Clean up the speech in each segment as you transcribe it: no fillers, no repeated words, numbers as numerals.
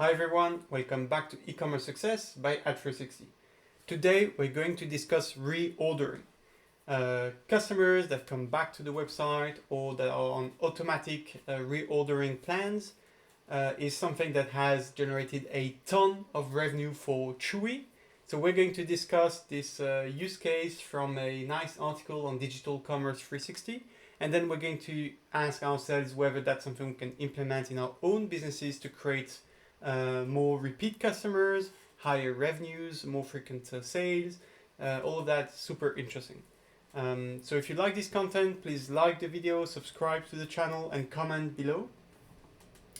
Hi everyone, welcome back to E-commerce Success by Ad360. Today we're going to discuss reordering. Customers that come back to the website or that are on automatic reordering plans is something that has generated a ton of revenue for Chewy. So we're going to discuss this use case from a nice article on Digital Commerce 360. And then we're going to ask ourselves whether that's something we can implement in our own businesses to create more repeat customers, higher revenues, more frequent sales, all of that super interesting. So if you like this content, please like the video, subscribe to the channel and comment below,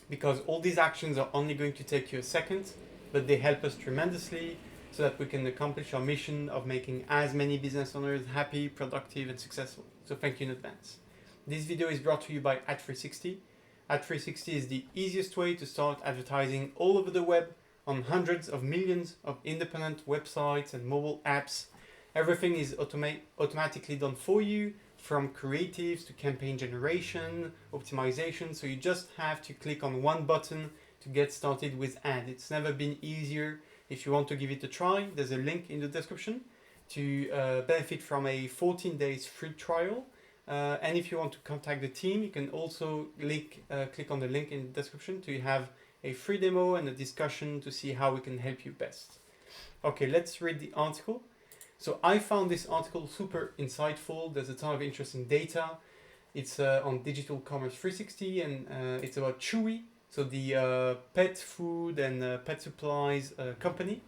because all these actions are only going to take you a second, but they help us tremendously so that we can accomplish our mission of making as many business owners happy, productive and successful. So thank you in advance. This video is brought to you by Ad360. Ad360 is the easiest way to start advertising all over the web on hundreds of millions of independent websites and mobile apps. Everything is automatically done for you, from creatives to campaign generation, optimization. So you just have to click on one button to get started with ad. It's never been easier. If you want to give it a try, there's a link in the description to benefit from a 14 days free trial. And if you want to contact the team, you can also click on the link in the description to have a free demo and a discussion to see how we can help you best. Okay, let's read the article. So I found this article super insightful. There's a ton of interesting data. It's on Digital Commerce 360 and it's about Chewy, so the pet food and pet supplies company.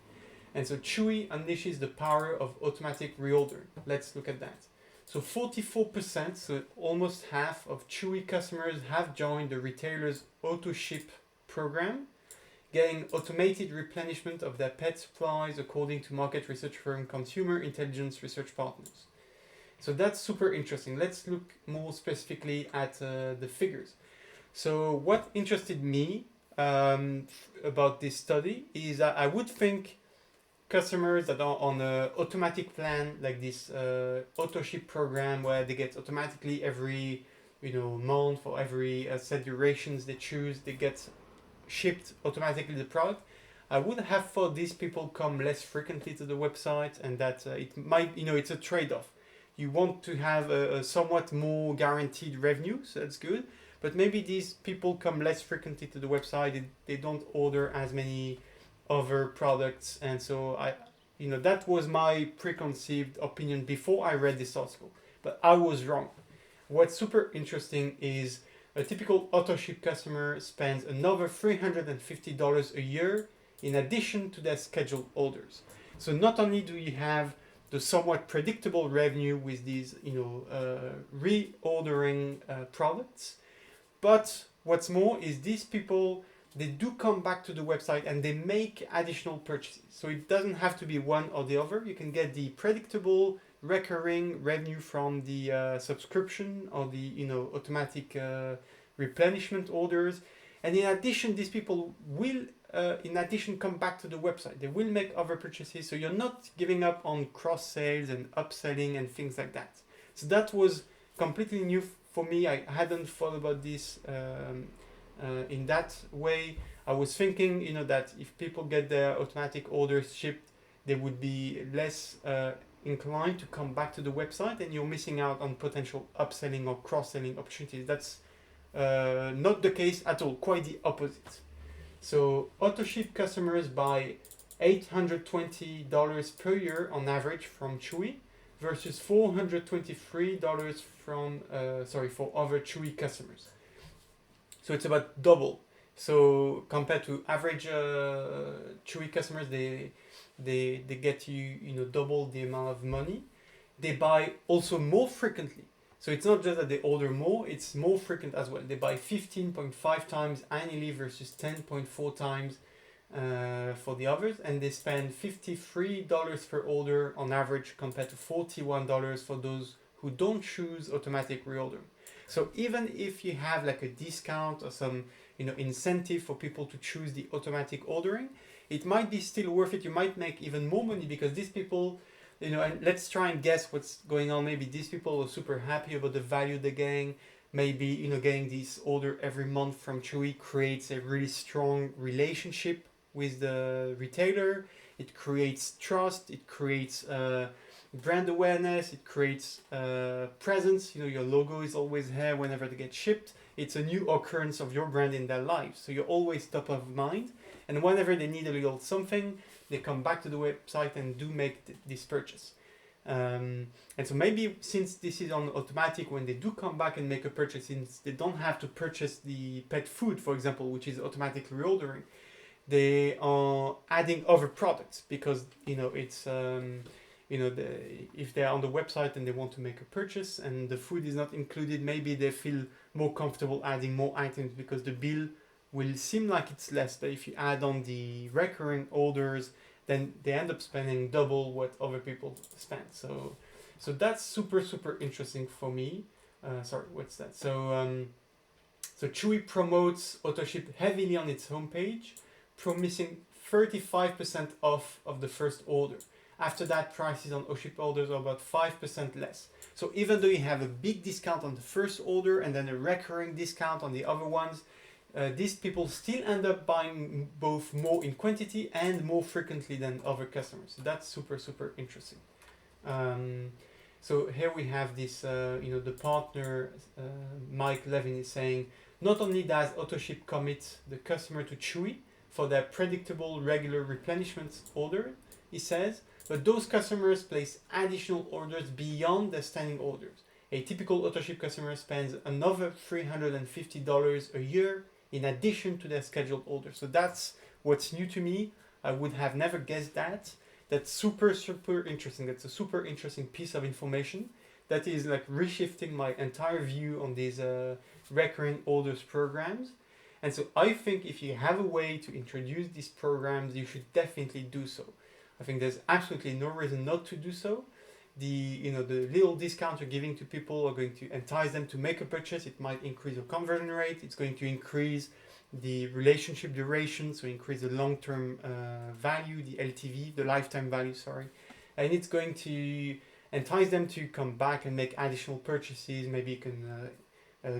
And so Chewy unleashes the power of automatic reordering. Let's look at that. So 44%, so almost half of Chewy customers have joined the retailer's auto ship program, getting automated replenishment of their pet supplies according to market research firm Consumer Intelligence Research Partners. So that's super interesting. Let's look more specifically at the figures. So what interested me about this study is that I would think customers that are on an automatic plan like this auto ship program, where they get automatically every month or every set durations they choose, they get shipped automatically the product. I would have thought these people come less frequently to the website, and that it might, it's a trade-off. You want to have a somewhat more guaranteed revenue, so that's good, but maybe these people come less frequently to the website. They don't order as many other products, and so that was my preconceived opinion before I read this article, but I was wrong. What's super interesting is a typical AutoShip customer spends another $350 a year in addition to their scheduled orders. So not only do you have the somewhat predictable revenue with these reordering products, but what's more is these people, they do come back to the website and they make additional purchases. So it doesn't have to be one or the other. You can get the predictable recurring revenue from the subscription or the automatic replenishment orders. And in addition, these people will come back to the website. They will make other purchases. So you're not giving up on cross sales and upselling and things like that. So that was completely new for me. I hadn't thought about this in that way. I was thinking, that if people get their automatic orders shipped, they would be less inclined to come back to the website, and you're missing out on potential upselling or cross-selling opportunities. That's not the case at all, quite the opposite. So AutoShip customers buy $820 per year on average from Chewy versus $423 for other Chewy customers. So it's about double. So compared to average Chewy customers, they get double the amount of money. They buy also more frequently. So it's not just that they order more, it's more frequent as well. They buy 15.5 times annually versus 10.4 times for the others, and they spend $53 per order on average compared to $41 for those who don't choose automatic reordering. So even if you have like a discount or some incentive for people to choose the automatic ordering, it might be still worth it. You might make even more money because these people, and let's try and guess what's going on. Maybe these people are super happy about the value they're getting. maybe getting this order every month from Chewy creates a really strong relationship with the retailer. It creates trust, it creates brand awareness, it creates presence. Your logo is always here whenever they get shipped. It's a new occurrence of your brand in their lives, so you're always top of mind, and whenever they need a little something, they come back to the website and do make this purchase. And so maybe since this is on automatic, when they do come back and make a purchase, since they don't have to purchase the pet food, for example, which is automatically reordering, they are adding other products because it's if they're on the website and they want to make a purchase and the food is not included, maybe they feel more comfortable adding more items because the bill will seem like it's less. But if you add on the recurring orders, then they end up spending double what other people spend. So that's super interesting for me. Sorry, what's that? So Chewy promotes AutoShip heavily on its homepage, promising 35% off of the first order. After that, prices on AutoShip orders are about 5% less. So even though you have a big discount on the first order and then a recurring discount on the other ones, these people still end up buying both more in quantity and more frequently than other customers. So that's super interesting. So here we have this, the partner, Mike Levin, is saying, not only does AutoShip commit the customer to Chewy for their predictable regular replenishment order, he says, but those customers place additional orders beyond their standing orders. A typical AutoShip customer spends another $350 a year in addition to their scheduled orders. So that's what's new to me. I would have never guessed that. That's super interesting. That's a super interesting piece of information that is like reshifting my entire view on these recurring orders programs. And so I think if you have a way to introduce these programs, you should definitely do so. I think there's absolutely no reason not to do so. The little discount you're giving to people are going to entice them to make a purchase. It might increase your conversion rate. It's going to increase the relationship duration, so increase the long-term value, the LTV, the lifetime value, sorry. And it's going to entice them to come back and make additional purchases. Maybe you can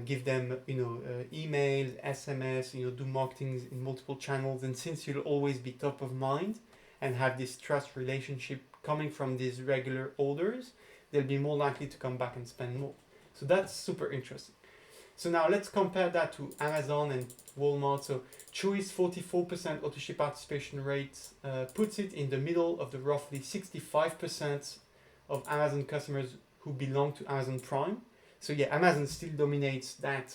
give them, emails, SMS, do marketing in multiple channels. And since you'll always be top of mind and have this trust relationship coming from these regular orders, they'll be more likely to come back and spend more. So that's super interesting. So now let's compare that to Amazon and Walmart. So Chewy's 44% AutoShip participation rate puts it in the middle of the roughly 65% of Amazon customers who belong to Amazon Prime. So yeah, Amazon still dominates that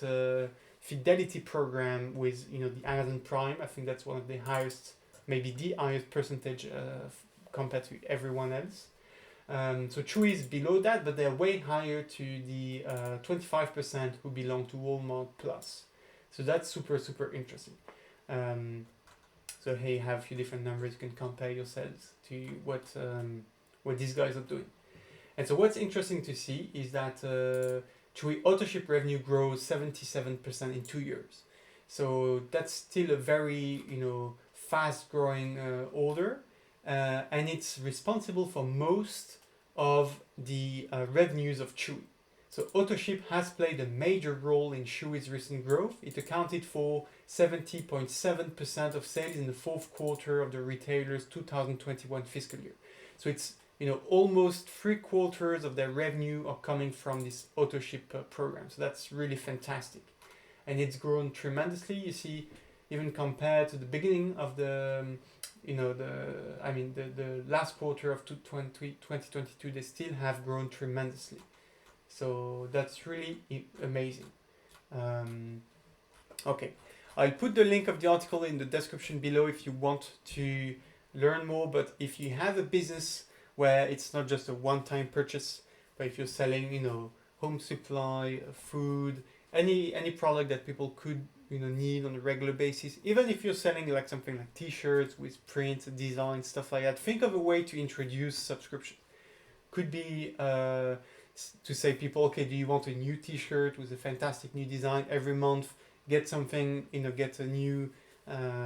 fidelity program with the Amazon Prime. I think that's one of the highest, maybe the highest percentage compared to everyone else. So Chewy is below that, but they're way higher to the 25% who belong to Walmart Plus. So that's super interesting. So here you have a few different numbers. You can compare yourselves to what these guys are doing. And so what's interesting to see is that Chewy AutoShip revenue grows 77% in 2 years. So that's still a very fast growing order. And it's responsible for most of the revenues of Chewy. So AutoShip has played a major role in Chewy's recent growth. It accounted for 70.7% of sales in the fourth quarter of the retailer's 2021 fiscal year. So it's almost 3/4 of their revenue are coming from this AutoShip program. So that's really fantastic, and it's grown tremendously. You see, even compared to the beginning of the last quarter of 2022, they still have grown tremendously. So that's really amazing. Okay, I'll put the link of the article in the description below if you want to learn more. But if you have a business where it's not just a one-time purchase, but if you're selling, home supply, food, any product that people could need on a regular basis, even if you're selling like something like t-shirts with print, design, stuff like that, think of a way to introduce subscription. Could be to say people, okay, do you want a new t-shirt with a fantastic new design every month? Get something, get a new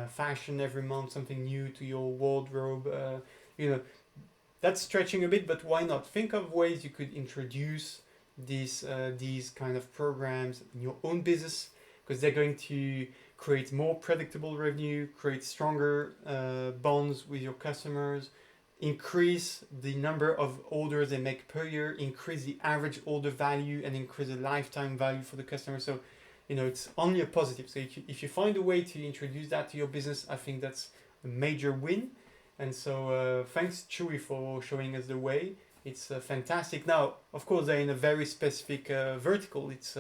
fashion every month, something new to your wardrobe. That's stretching a bit, but why not? Think of ways you could introduce these kind of programs in your own business, because they're going to create more predictable revenue, create stronger bonds with your customers, increase the number of orders they make per year, increase the average order value, and increase the lifetime value for the customer. So, it's only a positive. So if you find a way to introduce that to your business, I think that's a major win. And so thanks Chewy for showing us the way. It's fantastic. Now, of course, they're in a very specific vertical. It's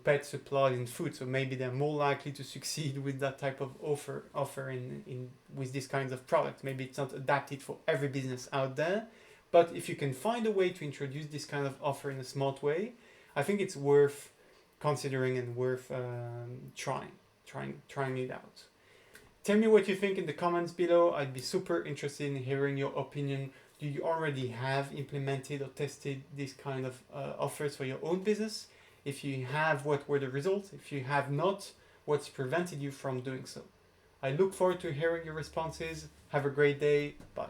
pet supply and food, so maybe they're more likely to succeed with that type of offer in with these kinds of products. Maybe it's not adapted for every business out there, but if you can find a way to introduce this kind of offer in a smart way, I think it's worth considering and worth trying it out. Tell me what you think in the comments below. I'd be super interested in hearing your opinion. Do you already have implemented or tested this kind of offers for your own business? If you have, what were the results? If you have not, what's prevented you from doing so? I look forward to hearing your responses. Have a great day. Bye.